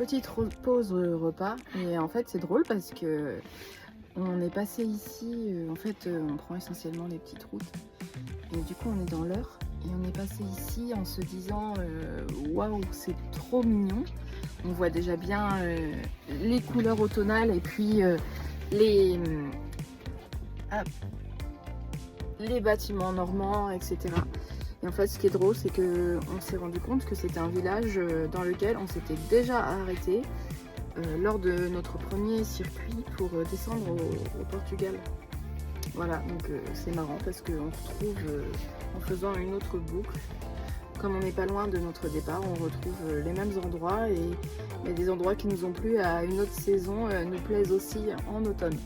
petite pause repas et en fait c'est drôle parce que on est passé ici, en fait on prend essentiellement les petites routes et du coup on est dans l'heure et on est passé ici en se disant waouh c'est trop mignon. On voit déjà bien les couleurs automnales et puis les, les bâtiments normands, etc. Et en fait, ce qui est drôle, c'est qu'on s'est rendu compte que c'était un village dans lequel on s'était déjà arrêté lors de notre premier circuit pour descendre au Portugal. Voilà, donc c'est marrant parce qu'on retrouve, en faisant une autre boucle, comme on n'est pas loin de notre départ, on retrouve les mêmes endroits et des endroits qui nous ont plu à une autre saison nous plaisent aussi en automne.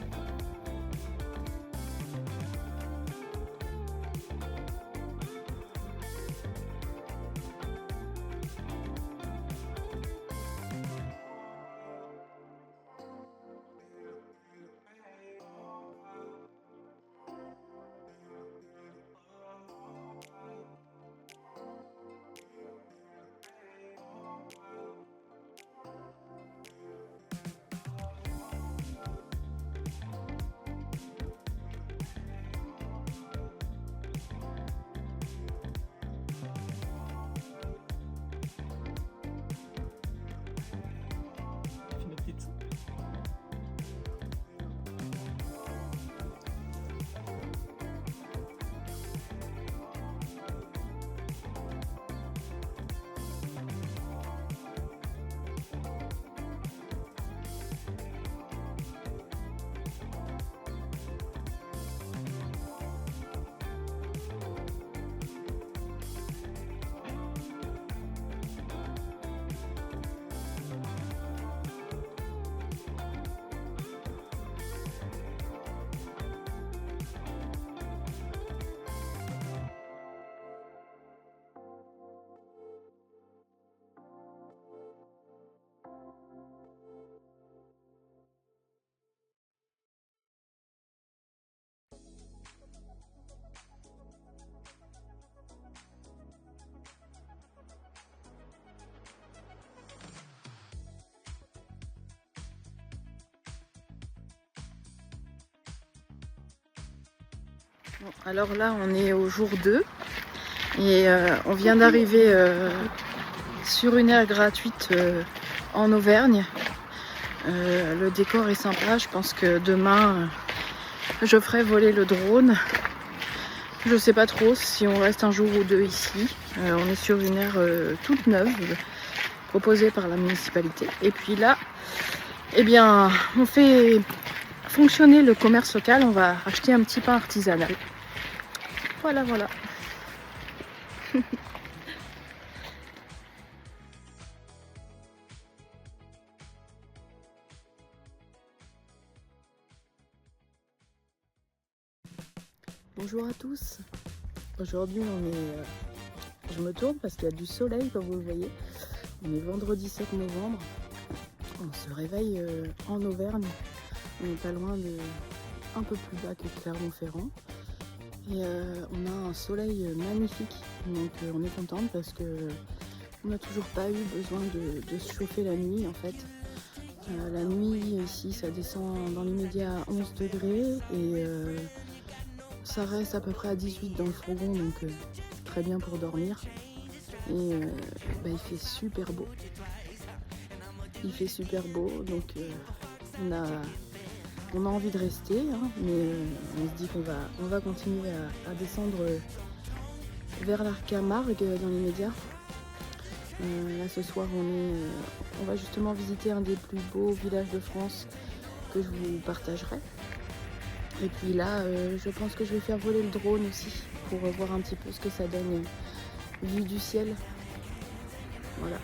Bon, alors là on est au jour 2 et on vient d'arriver sur une aire gratuite en Auvergne. Le décor est sympa, je pense que demain je ferai voler le drone. Je sais pas trop si on reste un jour ou deux ici. On est sur une aire toute neuve proposée par la municipalité. Et puis là, eh bien, on fait fonctionner le commerce local. On va acheter un petit pain artisanal. Voilà, voilà. Bonjour à tous. Aujourd'hui, je me tourne parce qu'il y a du soleil, comme vous le voyez. On est vendredi 7 novembre. On se réveille en Auvergne. On n'est pas loin de un peu plus bas que Clermont-Ferrand. Et on a un soleil magnifique. Donc on est contente parce que on n'a toujours pas eu besoin de se chauffer la nuit en fait. La nuit ici ça descend dans l'immédiat à 11 degrés et ça reste à peu près à 18 dans le fourgon, donc très bien pour dormir. Et il fait super beau. Il fait super beau, donc on a envie de rester, hein, mais on se dit qu'on va continuer à descendre vers la Camargue dans l'immédiat. Là ce soir on va justement visiter un des plus beaux villages de France que je vous partagerai. Et puis là je pense que je vais faire voler le drone aussi pour voir un petit peu ce que ça donne vue du ciel. Voilà.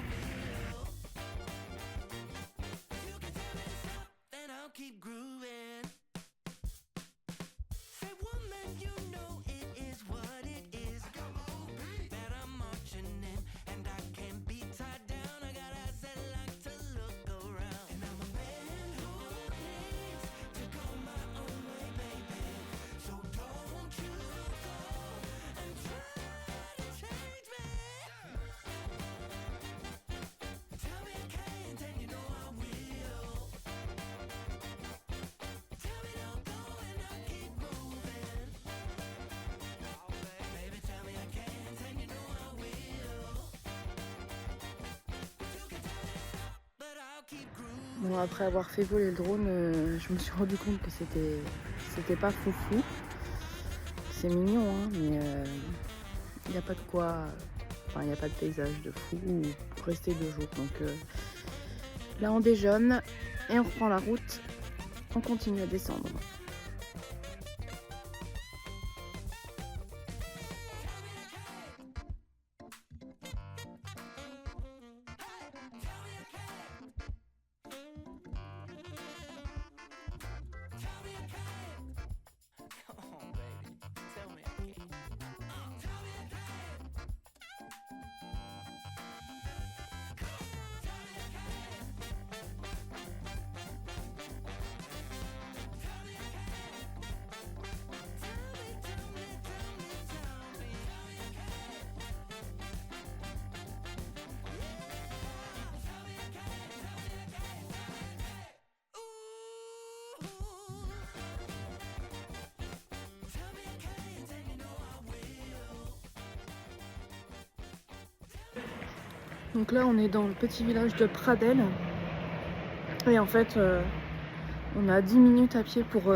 Bon, après avoir fait voler le drone, je me suis rendu compte que c'était pas foufou. C'est mignon, hein, mais il n'y a pas de quoi. Enfin, il n'y a pas de paysage de fou pour rester 2 jours. Donc là, on déjeune et on reprend la route. On continue à descendre. Donc là, on est dans le petit village de Pradelles. Et en fait, on a 10 minutes à pied pour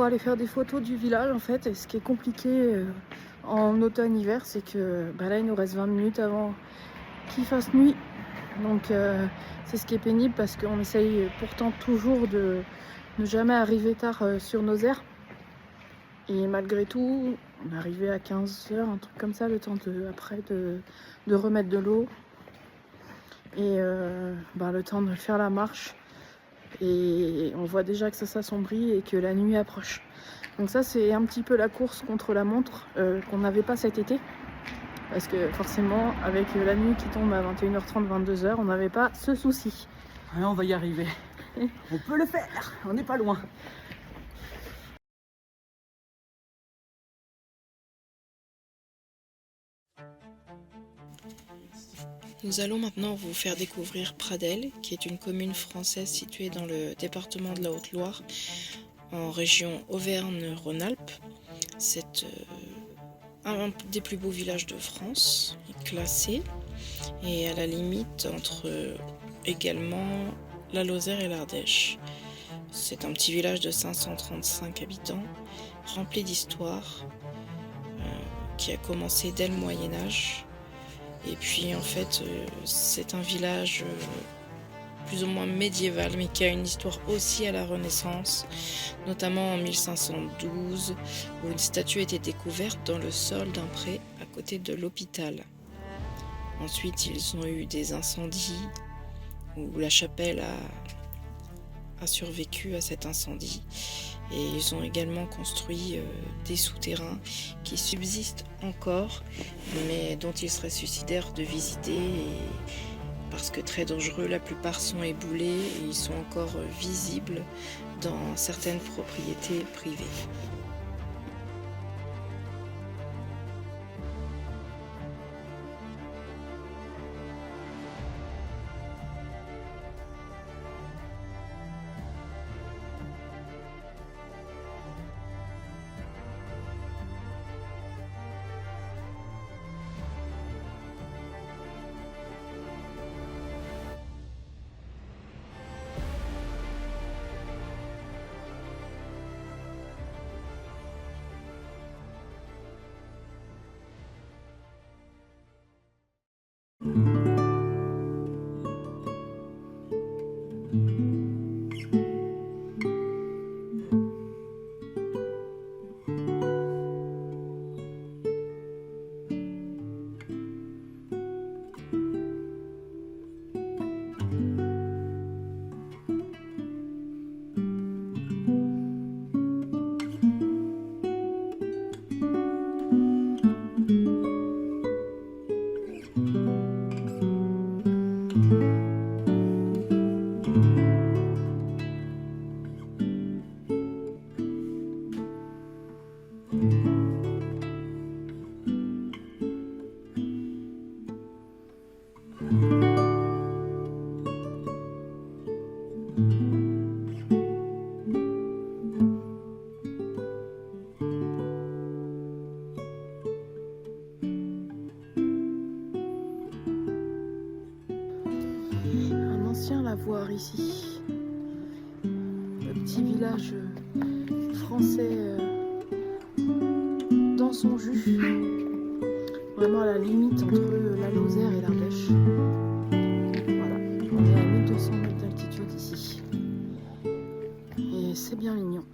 aller faire des photos du village en fait. Et ce qui est compliqué en automne-hiver, c'est que là, il nous reste 20 minutes avant qu'il fasse nuit. Donc c'est ce qui est pénible parce qu'on essaye pourtant toujours de ne jamais arriver tard sur nos aires. Et malgré tout, on est arrivé à 15h, un truc comme ça, le temps de remettre de l'eau. Et le temps de faire la marche. Et on voit déjà que ça s'assombrit et que la nuit approche. Donc ça, c'est un petit peu la course contre la montre qu'on n'avait pas cet été. Parce que forcément, avec la nuit qui tombe à 21h30, 22h, on n'avait pas ce souci. Ouais, on va y arriver. On peut le faire, on n'est pas loin. Nous allons maintenant vous faire découvrir Pradelles, qui est une commune française située dans le département de la Haute-Loire, en région Auvergne-Rhône-Alpes. C'est un des plus beaux villages de France, classé, et à la limite entre également la Lozère et l'Ardèche. C'est un petit village de 535 habitants, rempli d'histoire, qui a commencé dès le Moyen-Âge. Et puis en fait, c'est un village plus ou moins médiéval, mais qui a une histoire aussi à la Renaissance, notamment en 1512, où une statue a été découverte dans le sol d'un pré à côté de l'hôpital. Ensuite, ils ont eu des incendies, où la chapelle a survécu à cet incendie. Et ils ont également construit des souterrains qui subsistent encore, mais dont il serait suicidaire de visiter, parce que très dangereux. La plupart sont éboulés et ils sont encore visibles dans certaines propriétés privées. voir ici. Le petit village français dans son jus. Vraiment à la limite entre la Lozère et l'Ardèche. Voilà, on est à 1200 mètres d'altitude ici. Et c'est bien mignon.